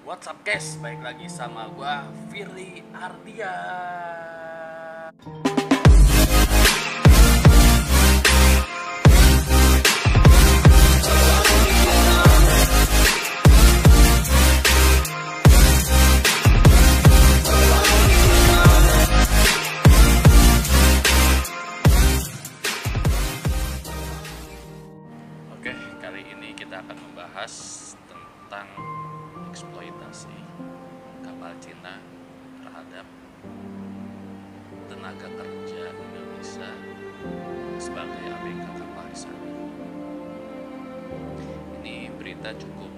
What's up guys, balik lagi sama gua Firly Ardia. Oke, kali ini kita akan membahas tentang eksploitasi kapal Cina terhadap tenaga kerja Indonesia sebagai ABK kapal di sana. Ini berita cukup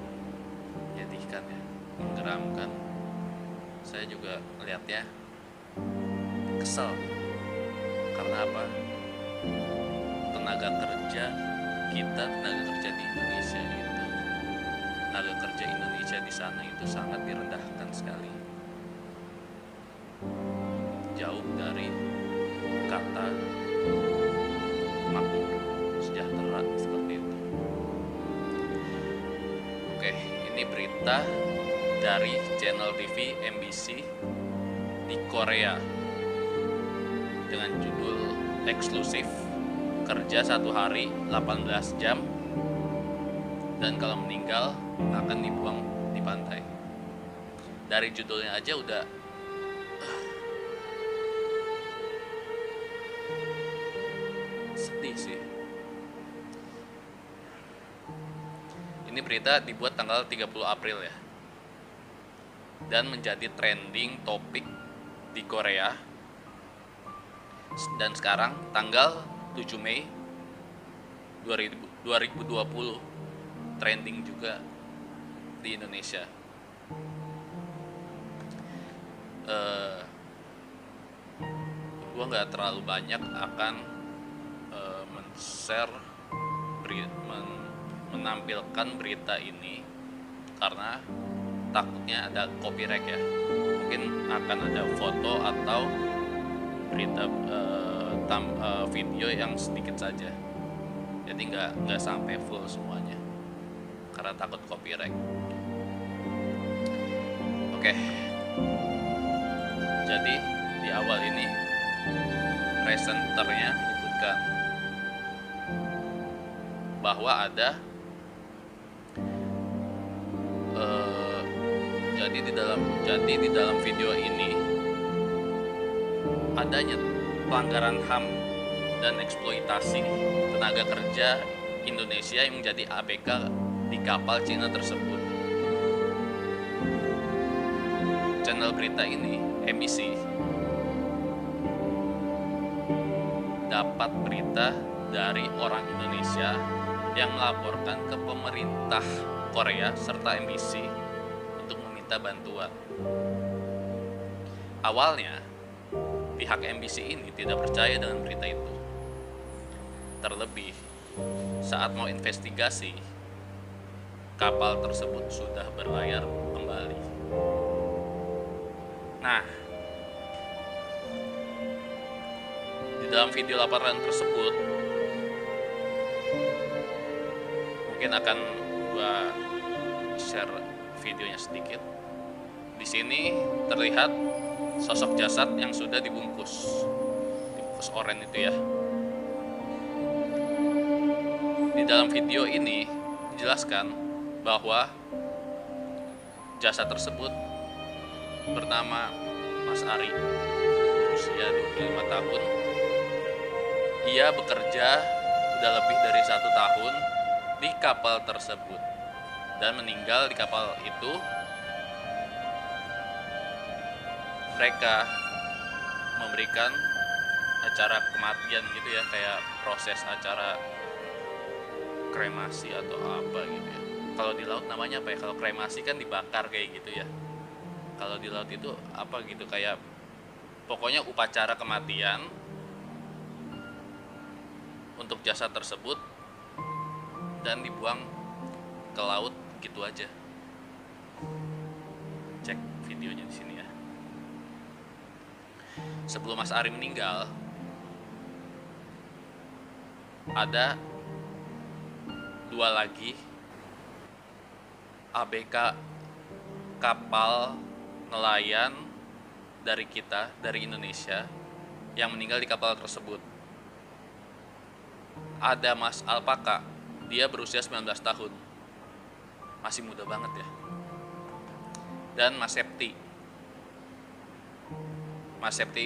menyedihkan ya, menggeramkan. Saya juga melihatnya kesel. Karena apa? Tenaga kerja kita, tenaga kerja di Indonesia itu, tenaga kerja Indonesia di sana itu sangat direndahkan sekali, jauh dari kata makmur, sejahtera seperti itu. Oke, ini berita dari channel TV MBC di Korea dengan judul eksklusif, kerja 1 hari 18 jam dan kalau meninggal akan dibuang di pantai. Dari judulnya aja udah sedih sih. Ini berita dibuat tanggal 30 April ya, dan menjadi trending topik di Korea. Dan sekarang tanggal 7 Mei 2020 trending juga di Indonesia. Gue nggak terlalu banyak akan men-share menampilkan berita ini karena takutnya ada copyright ya. Mungkin akan ada foto atau berita video yang sedikit saja, jadi nggak sampai full semuanya karena takut copyright. Oke, jadi di awal ini presenternya menyebutkan bahwa ada jadi di dalam video ini adanya pelanggaran HAM dan eksploitasi tenaga kerja Indonesia yang menjadi ABK di kapal Cina tersebut. Channel berita ini, MBC, dapat berita dari orang Indonesia yang melaporkan ke pemerintah Korea serta MBC untuk meminta bantuan. Awalnya pihak MBC ini tidak percaya dengan berita itu. Terlebih saat mau investigasi, kapal tersebut sudah berlayar kembali. Nah, di dalam video laporan tersebut mungkin akan gua share videonya sedikit. Di sini terlihat sosok jasad yang sudah dibungkus oranye itu ya. Di dalam video ini dijelaskan bahwa jasad tersebut bernama Mas Ari, usia 25 tahun. Ia bekerja sudah lebih dari 1 tahun di kapal tersebut dan meninggal di kapal itu. Mereka memberikan acara kematian gitu ya, kayak proses acara kremasi atau apa gitu ya. Kalau di laut namanya apa ya? Kalau kremasi kan dibakar kayak gitu ya. Kalau di laut itu apa gitu, kayak pokoknya upacara kematian untuk jasad tersebut dan dibuang ke laut gitu aja. Cek videonya di sini ya. Sebelum Mas Ari meninggal, ada 2 lagi ABK kapal nelayan dari Indonesia yang meninggal di kapal tersebut. Ada Mas Alpaka, dia berusia 19 tahun, masih muda banget ya. Dan Mas Septi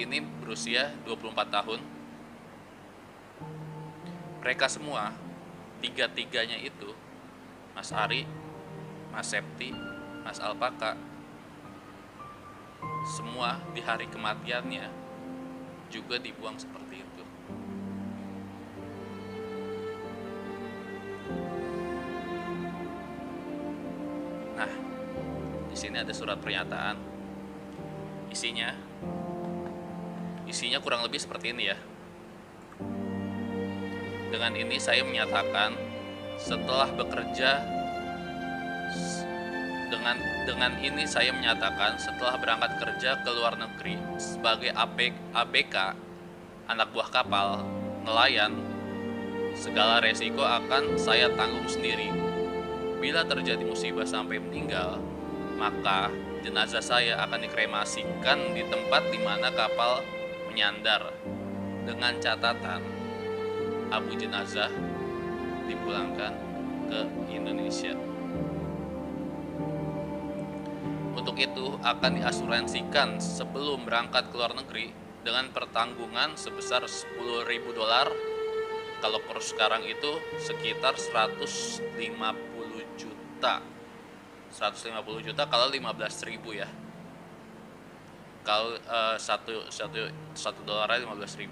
ini berusia 24 tahun. Mereka semua, tiga-tiganya itu, Mas Ari, Mas Septi, Mas Alpaka, semua di hari kematiannya juga dibuang seperti itu. Nah, di sini ada surat pernyataan. Isinya kurang lebih seperti ini ya. Dengan ini saya menyatakan setelah berangkat kerja ke luar negeri sebagai ABK, anak buah kapal nelayan, segala resiko akan saya tanggung sendiri. Bila terjadi musibah sampai meninggal, maka jenazah saya akan dikremasikan di tempat di mana kapal menyandar, dengan catatan abu jenazah dipulangkan ke Indonesia. Untuk itu akan diasuransikan sebelum berangkat ke luar negeri dengan pertanggungan sebesar $10.000. Kalau kurs sekarang itu sekitar 150 juta. 150 juta kalau 15.000 ya. Kalau satu dolarnya 15.000.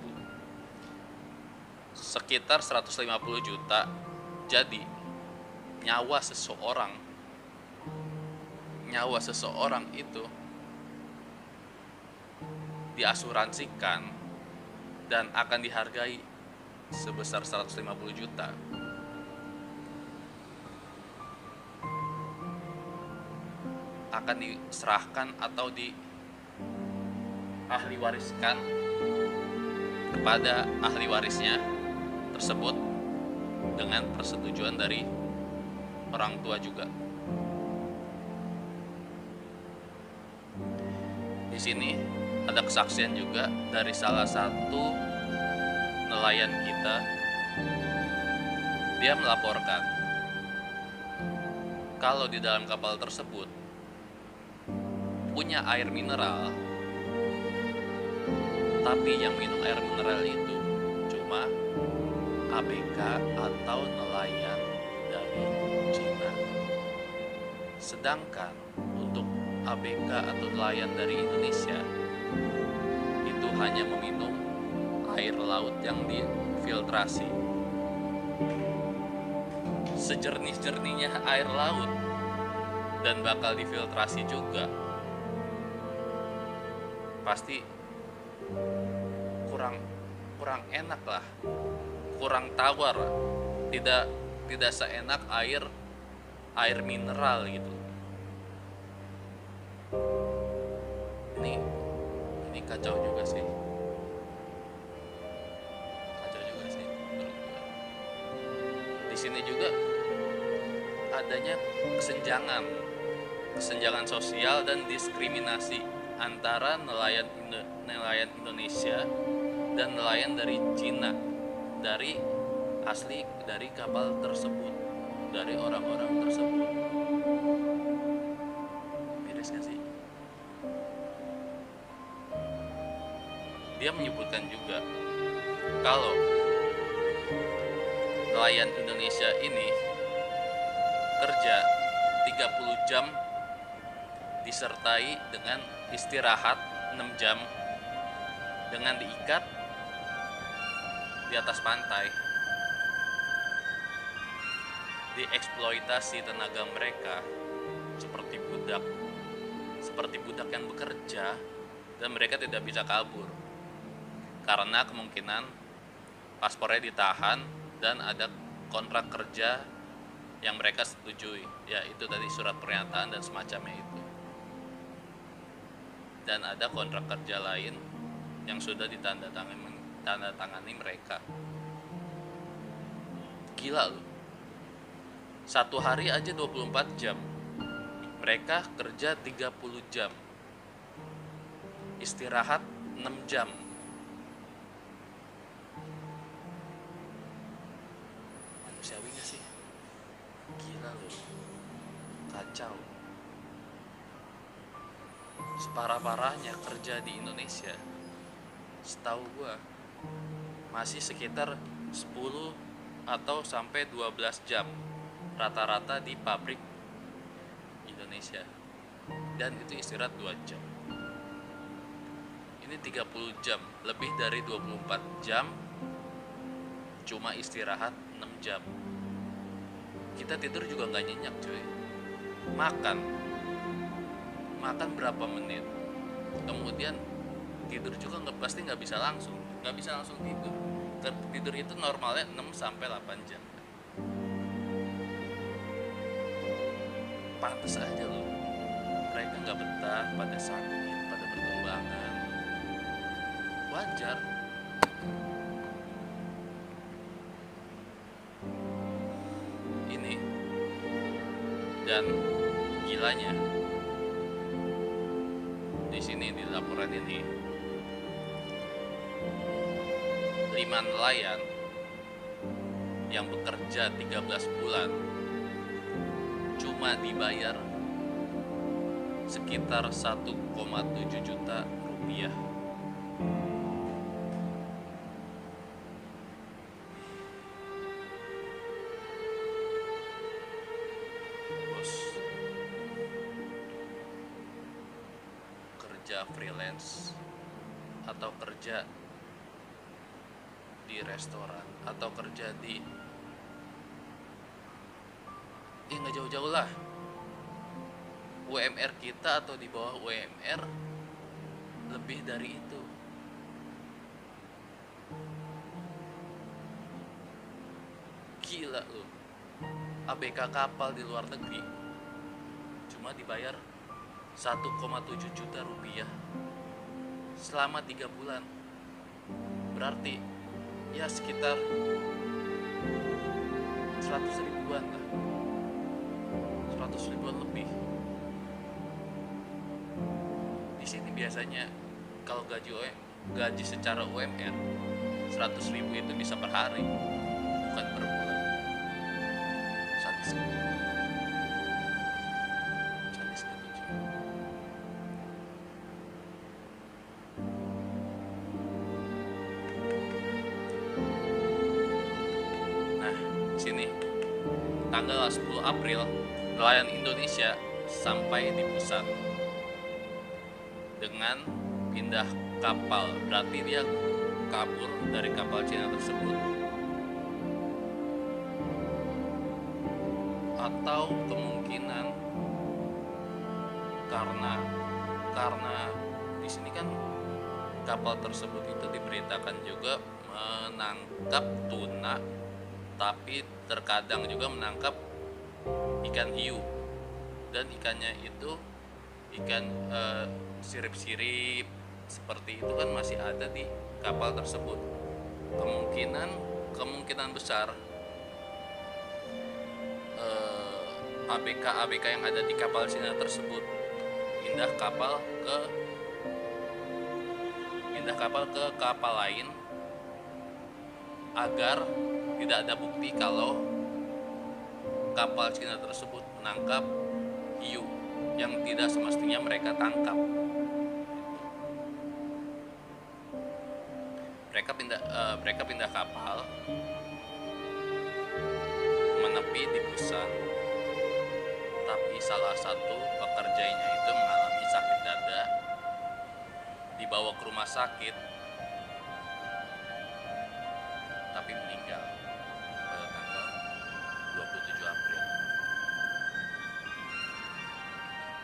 Sekitar 150 juta. Jadi nyawa seseorang itu diasuransikan dan akan dihargai sebesar 150 juta. Akan diserahkan atau ahli wariskan kepada ahli warisnya tersebut dengan persetujuan dari orang tua juga. Di sini ada kesaksian juga dari salah satu nelayan kita. Dia melaporkan kalau di dalam kapal tersebut punya air mineral, tapi yang minum air mineral itu cuma ABK atau nelayan dari Cina. Sedangkan untuk ABK atau nelayan dari Indonesia itu hanya meminum air laut yang difiltrasi. Sejernih-jernihnya air laut dan bakal difiltrasi juga, pasti kurang enak lah, kurang tawar, tidak seenak air mineral gitu. Ini kacau juga sih menurut gue. Di sini juga adanya kesenjangan sosial dan diskriminasi antara nelayan Indonesia dan nelayan dari Cina, dari kapal tersebut, dari orang-orang tersebut. Miris gak sih? Dia menyebutkan juga kalau nelayan Indonesia ini kerja 30 jam disertai dengan istirahat 6 jam dengan diikat di atas pantai. Dieksploitasi tenaga mereka seperti budak yang bekerja, dan mereka tidak bisa kabur karena kemungkinan paspornya ditahan dan ada kontrak kerja yang mereka setujui, yaitu tadi surat pernyataan dan semacamnya itu. Dan ada kontrak kerja lain yang sudah ditandatangani mereka. Gila loh. Satu hari aja 24 jam. Mereka kerja 30 jam, istirahat 6 jam. Manusiawi gak sih? Gila loh, kacau. Separah-parahnya kerja di Indonesia, setahu gua masih sekitar 10 atau sampai 12 jam rata-rata di pabrik Indonesia, dan itu istirahat 2 jam. Ini 30 jam, lebih dari 24 jam cuma istirahat 6 jam. Kita tidur juga gak nyenyak cuy. Makan berapa menit, kemudian tidur juga pasti nggak bisa langsung tidur. Tidur itu normalnya 6 sampai 8 jam. Pantes aja loh mereka nggak betah, pada sakit, pada bertumbangan. Wajar. Ini, dan gilanya di sini, di laporan ini, 5 nelayan yang bekerja 13 bulan cuma dibayar sekitar 1,7 juta rupiah. Bos, kerja freelance atau kerja di restoran atau kerja di nggak jauh-jauh lah, UMR kita atau di bawah UMR lebih dari itu. Gila loh, ABK kapal di luar negeri cuma dibayar 1,7 juta rupiah selama 3 bulan. Berarti ya sekitar 100 ribuan lah, 100 ribuan lebih. Di sini biasanya kalau gaji secara UMR 100 ribu itu bisa per hari, bukan per bulan. Sadis gitu. Sadis gitu cuy. Nah, sini tanggal 10 April nelayan Indonesia sampai di Busan dengan pindah kapal. Berarti dia kabur dari kapal Cina tersebut, atau kemungkinan karena di sini kan kapal tersebut itu diberitakan juga menangkap tuna, tapi terkadang juga menangkap ikan hiu, dan ikannya itu ikan sirip-sirip seperti itu kan masih ada di kapal tersebut. Kemungkinan besar ABK yang ada di kapal Cina tersebut pindah kapal ke kapal lain agar tidak ada bukti kalau kapal Cina tersebut menangkap hiu yang tidak semestinya mereka tangkap. Mereka pindah kapal menepi di Busan, tapi salah satu pekerjanya itu mengalami sakit dada, dibawa ke rumah sakit, tapi meninggal pada tanggal 27 April.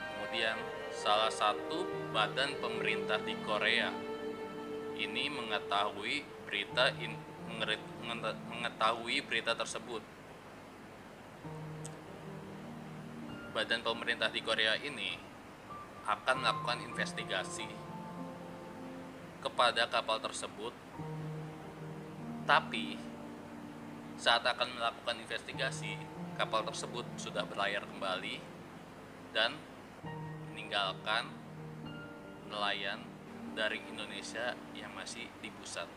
Kemudian salah satu badan pemerintah di Korea ini mengetahui berita tersebut. Badan pemerintah di Korea ini akan melakukan investigasi kepada kapal tersebut, tapi saat akan melakukan investigasi, kapal tersebut sudah berlayar kembali dan meninggalkan nelayan dari Indonesia yang masih di Busan.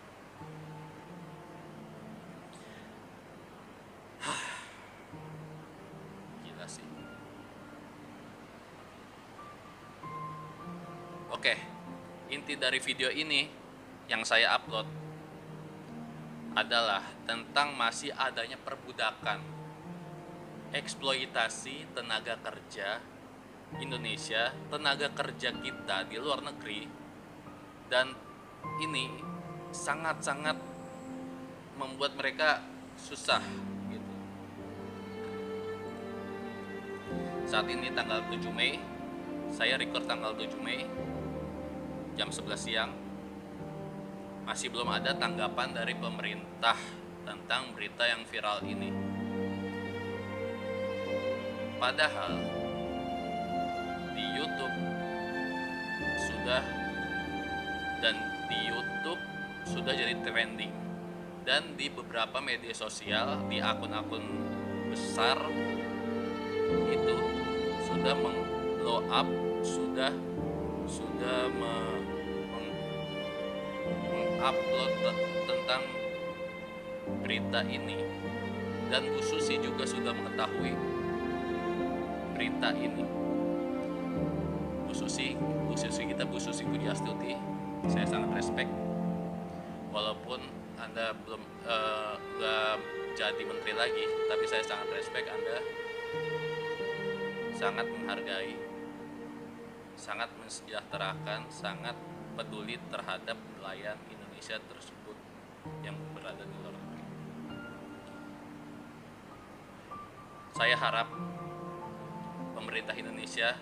Gila sih. Oke, inti dari video ini yang saya upload adalah tentang masih adanya perbudakan, eksploitasi tenaga kerja Indonesia, tenaga kerja kita di luar negeri, dan ini sangat-sangat membuat mereka susah gitu. Saat ini tanggal 7 Mei, saya record tanggal 7 Mei jam 11 siang, masih belum ada tanggapan dari pemerintah tentang berita yang viral ini. Padahal di YouTube sudah jadi trending, dan di beberapa media sosial, di akun-akun besar itu sudah meng-blow up, sudah mengupload tentang berita ini, dan Bu Susi juga sudah mengetahui berita ini. Bu Susi kita, Bu Susi Pujiastuti, saya sangat respect, walaupun Anda belum nggak jadi menteri lagi, tapi saya sangat respect Anda, sangat menghargai, sangat mensejahterakan, sangat peduli terhadap nelayan Indonesia tersebut yang berada di luar negeri. Saya harap pemerintah Indonesia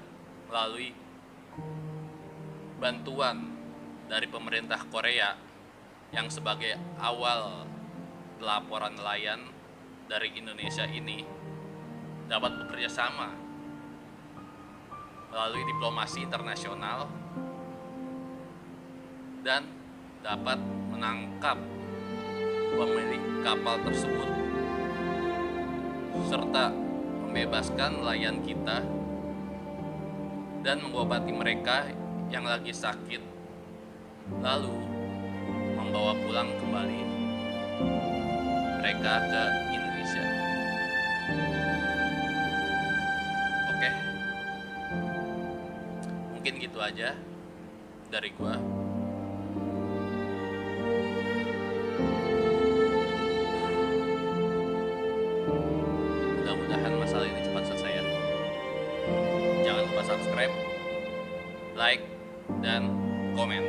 melalui bantuan dari pemerintah Korea yang sebagai awal pelaporan nelayan dari Indonesia ini dapat bekerja sama melalui diplomasi internasional dan dapat menangkap pemilik kapal tersebut serta membebaskan nelayan kita dan mengobati mereka yang lagi sakit, lalu membawa pulang kembali mereka ke Indonesia. Oke, mungkin gitu aja dari gua. Mudah-mudahan masalah ini cepat selesai ya. Jangan lupa subscribe, like, dan komen.